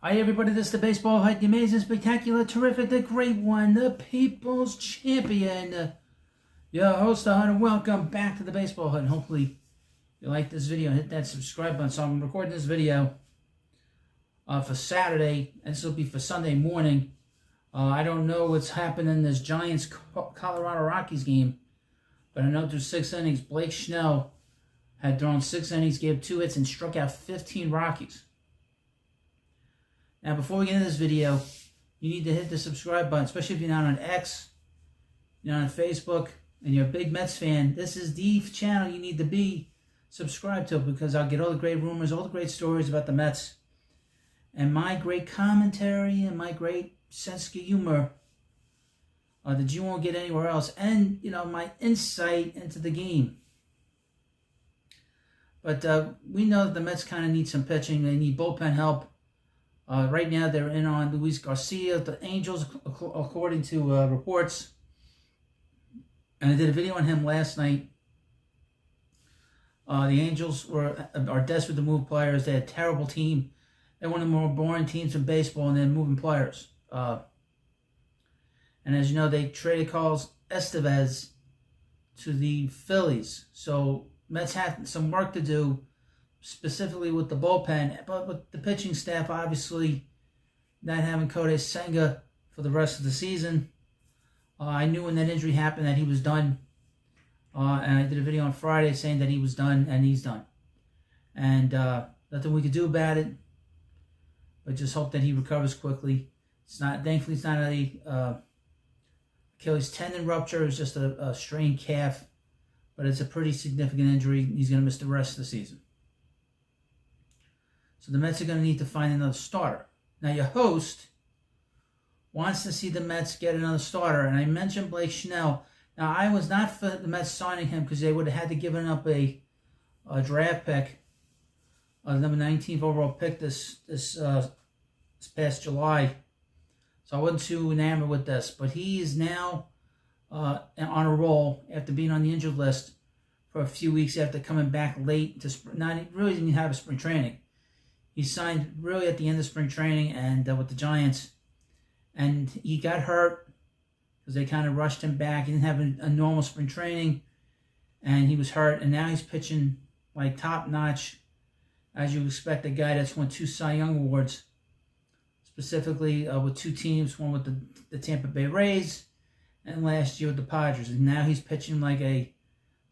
Hi everybody, this is the Baseball Hut, the amazing, spectacular, terrific, the great one, the People's Champion. Your host, the Hut, and welcome back to the Baseball Hut. And hopefully you like this video and hit that subscribe button. So I'm recording this video for Saturday, and this will be for Sunday morning. I don't know what's happening in this Giants-Colorado Rockies game, but I know through 6 innings, Blake Snell had thrown 6 innings, gave 2 hits, and struck out 15 Rockies. Now, before we get into this video, you need to hit the subscribe button, especially if you're not on X, you're not on Facebook, and you're a big Mets fan. This is the channel you need to be subscribed to, because I'll get all the great rumors, all the great stories about the Mets, and my great commentary and my great sense of humor that you won't get anywhere else, and, my insight into the game. But we know that the Mets kind of need some pitching. They need bullpen help. Right now, they're in on Luis Garcia, the Angels, according to reports. And I did a video on him last night. The Angels are desperate to move players. They had a terrible team. They're one of the more boring teams in baseball, and they're moving players. And as you know, they traded Carlos Estevez to the Phillies. So Mets have some work to do, specifically with the bullpen, but with the pitching staff, obviously not having Kodai Senga for the rest of the season. I knew when that injury happened that he was done, and I did a video on Friday saying that he was done, and he's done. And nothing we could do about it, but just hope that he recovers quickly. Thankfully, it's not a Achilles tendon rupture. It's just a strained calf, but it's a pretty significant injury. He's going to miss the rest of the season. So the Mets are going to need to find another starter. Now, your host wants to see the Mets get another starter, and I mentioned Blake Snell. Now, I was not for the Mets signing him because they would have had to give up a draft pick, the number 19th overall pick this past July. So I wasn't too enamored with this. But he is now on a roll after being on the injured list for a few weeks after coming back late to really didn't have a spring training. He signed really at the end of spring training and with the Giants, and he got hurt because they kind of rushed him back. He didn't have a normal spring training, and he was hurt, and now he's pitching like top-notch, as you expect a guy that's won 2 Cy Young Awards, specifically with 2 teams, one with the Tampa Bay Rays and last year with the Padres, and now he's pitching like a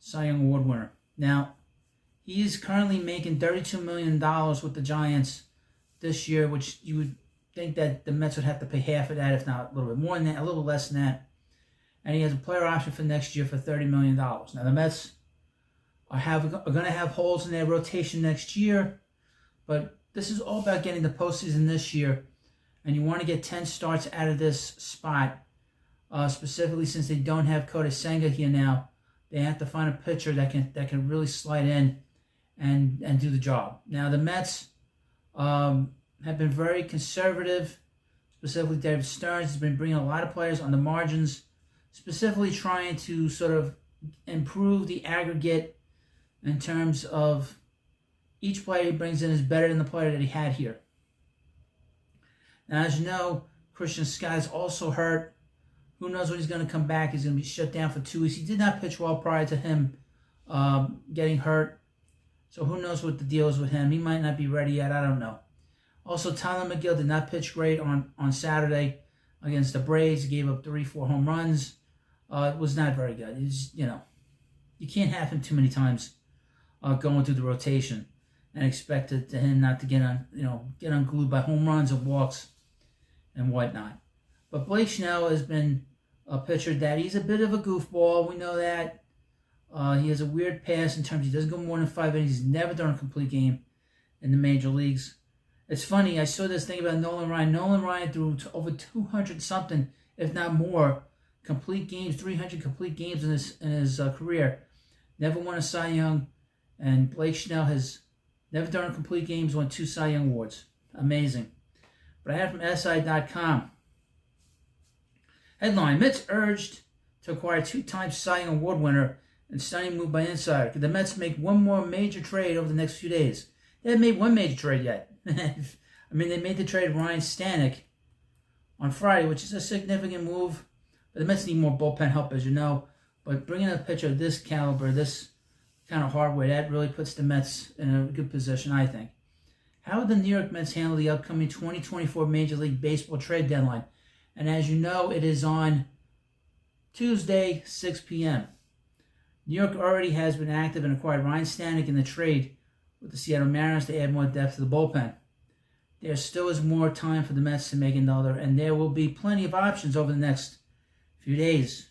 Cy Young Award winner. Now, he is currently making $32 million with the Giants this year, which you would think that the Mets would have to pay half of that, if not a little bit more than that, a little less than that. And he has a player option for next year for $30 million. Now, the Mets are going to have holes in their rotation next year, but this is all about getting the postseason this year, and you want to get 10 starts out of this spot, specifically since they don't have Kodai Senga here now. They have to find a pitcher that can really slide in and do the job. Now, the Mets have been very conservative, specifically David Stearns has been bringing a lot of players on the margins, specifically trying to sort of improve the aggregate in terms of each player he brings in is better than the player that he had here. Now, as you know, Christian Scott is also hurt. Who knows when he's going to come back? He's going to be shut down for 2 weeks. He did not pitch well prior to him getting hurt. So who knows what the deal is with him. He might not be ready yet. I don't know. Also, Tyler McGill did not pitch great on Saturday against the Braves. He gave up 3-4 home runs. It was not very good. You can't have him too many times going through the rotation and expect him not to get unglued by home runs and walks and whatnot. But Blake Snell has been a pitcher that he's a bit of a goofball. We know that. He has a weird pass in terms he doesn't go more than 5 innings. He's never done a complete game in the major leagues. It's funny, I saw this thing about Nolan Ryan. Nolan Ryan threw over 200-something, if not more, complete games, 300 complete games in his career. Never won a Cy Young, and Blake Snell has never done a complete games, won 2 Cy Young Awards. Amazing. But I have from SI.com. Headline, Mets urged to acquire 2-time Cy Young Award winner and stunning move by insider. Could the Mets make one more major trade over the next few days? They haven't made one major trade yet. I mean, they made the trade Ryan Stanek on Friday, which is a significant move. But the Mets need more bullpen help, as you know. But bringing a pitcher of this caliber, this kind of hardware, that really puts the Mets in a good position, I think. How would the New York Mets handle the upcoming 2024 Major League Baseball trade deadline? And as you know, it is on Tuesday, 6 p.m. New York already has been active and acquired Ryan Stanek in the trade with the Seattle Mariners to add more depth to the bullpen. There still is more time for the Mets to make another, and there will be plenty of options over the next few days.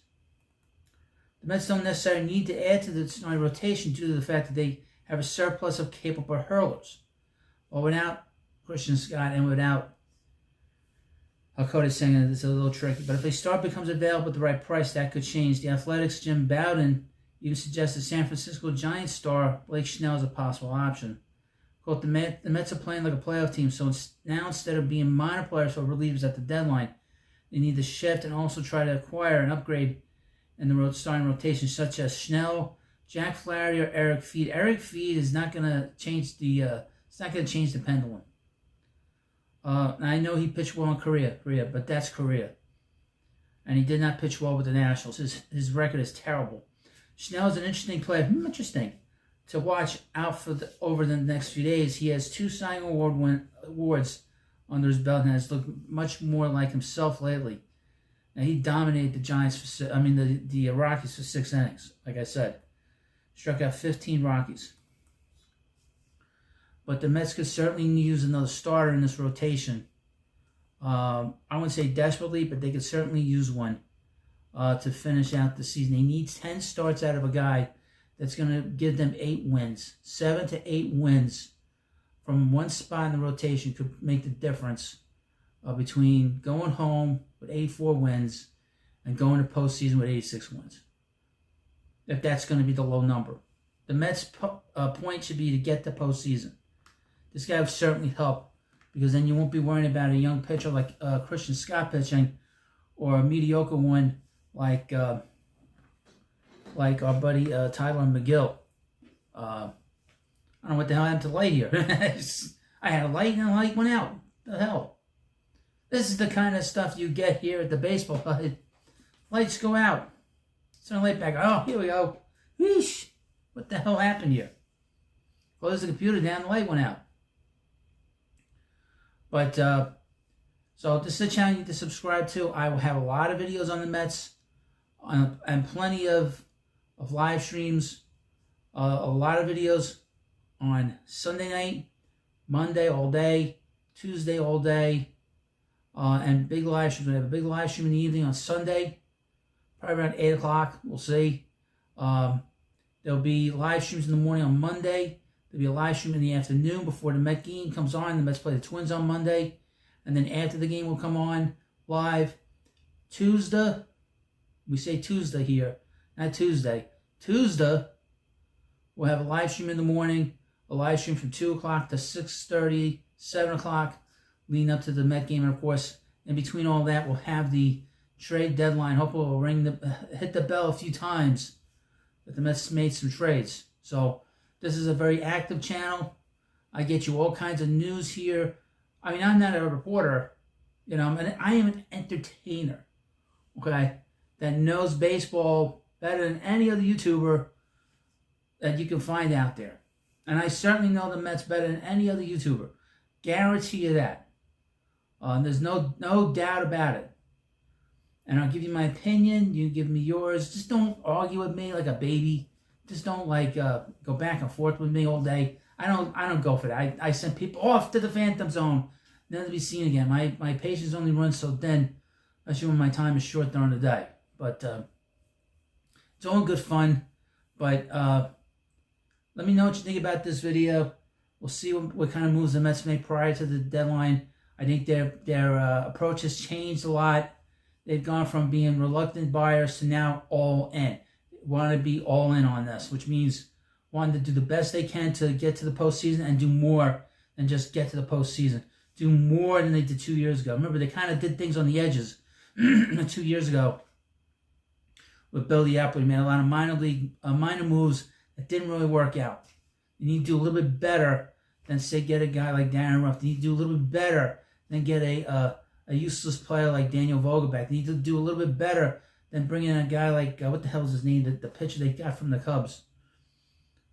The Mets don't necessarily need to add to the starting rotation due to the fact that they have a surplus of capable hurlers. Well, without Christian Scott and without Hakoda Singer, it's a little tricky. But if a star becomes available at the right price, that could change. The Athletics' Jim Bowden even suggested San Francisco Giants star Blake Snell is a possible option. Quote, the Mets are playing like a playoff team, so now instead of being minor players for relievers at the deadline, they need to shift and also try to acquire an upgrade in the starting rotation, such as Snell, Jack Flaherty, or Eric Feed. Eric Feed is not going to change the pendulum. I know he pitched well in Korea, but that's Korea, and he did not pitch well with the Nationals. His record is terrible. Snell is an interesting player. Interesting to watch out for over the next few days. He has 2 Cy Young awards under his belt and has looked much more like himself lately. Now, he dominated the Giants the Rockies for 6 innings, like I said. Struck out 15 Rockies. But the Mets could certainly use another starter in this rotation. I wouldn't say desperately, but they could certainly use one to finish out the season. They need 10 starts out of a guy that's going to give them 8 wins. 7 to 8 wins from one spot in the rotation could make the difference between going home with 84 wins and going to postseason with 86 wins. If that's going to be the low number. The Mets' point should be to get to postseason. This guy would certainly help because then you won't be worrying about a young pitcher like Christian Scott pitching or a mediocre one like our buddy Tyler McGill. I don't know what the hell happened to the light here. I had a light and the light went out. What the hell? This is the kind of stuff you get here at the baseball hut. Lights go out. Turn the light back. Oh, here we go. Yeesh. What the hell happened here? Close the computer down, the light went out. But, so this is a channel you need to subscribe to. I will have a lot of videos on the Mets and plenty of live streams. A lot of videos on Sunday night, Monday all day, Tuesday all day, and big live streams. We have a big live stream in the evening on Sunday, probably around 8 o'clock. We'll see. There'll be live streams in the morning on Monday. There'll be a live stream in the afternoon before the Met game comes on. The Mets play the Twins on Monday. And then after the game will come on live Tuesday. We say Tuesday here, not Tuesday. Tuesday, we'll have a live stream in the morning, a live stream from 2 o'clock to 6:30, 7 o'clock, leading up to the Met game. And, of course, in between all that, we'll have the trade deadline. Hopefully we'll hit the bell a few times that the Mets made some trades. So this is a very active channel. I get you all kinds of news here. I mean, I'm not a reporter. You know, I am an entertainer, okay, that knows baseball better than any other YouTuber that you can find out there. And I certainly know the Mets better than any other YouTuber. Guarantee you that. There's no doubt about it. And I'll give you my opinion. You give me yours. Just don't argue with me like a baby. Just don't go back and forth with me all day. I don't go for that. I send people off to the Phantom Zone, never to be seen again. My patience only runs so thin, especially when my time is short during the day. But it's all good fun. But let me know what you think about this video. We'll see what kind of moves the Mets make prior to the deadline. I think their approach has changed a lot. They've gone from being reluctant buyers to now all in. Want to be all in on this, which means wanting to do the best they can to get to the postseason and do more than just get to the postseason. Do more than they did 2 years ago. Remember, they kind of did things on the edges 2 years ago with Bill Diapoli. He made a lot of minor moves that didn't really work out. You need to do a little bit better than say get a guy like Darren Ruff. They need to do a little bit better than get a useless player like Daniel Vogelbach. They need to do a little bit better than bring in a guy like, what the hell is his name, the pitcher they got from the Cubs.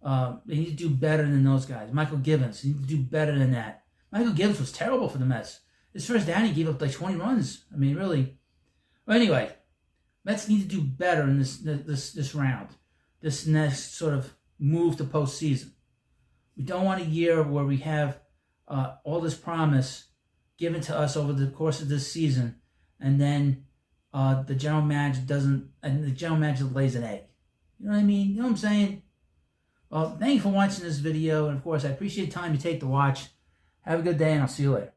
They need to do better than those guys. Michael Givens, they need to do better than that. Michael Givens was terrible for the Mets. His first down, he gave up like 20 runs. I mean, really. Well, anyway, Mets need to do better in this round, this next sort of move to postseason. We don't want a year where we have all this promise given to us over the course of this season, and then the general manager lays an egg. You know what I mean? You know what I'm saying? Well, thank you for watching this video, and of course, I appreciate the time you take to watch. Have a good day, and I'll see you later.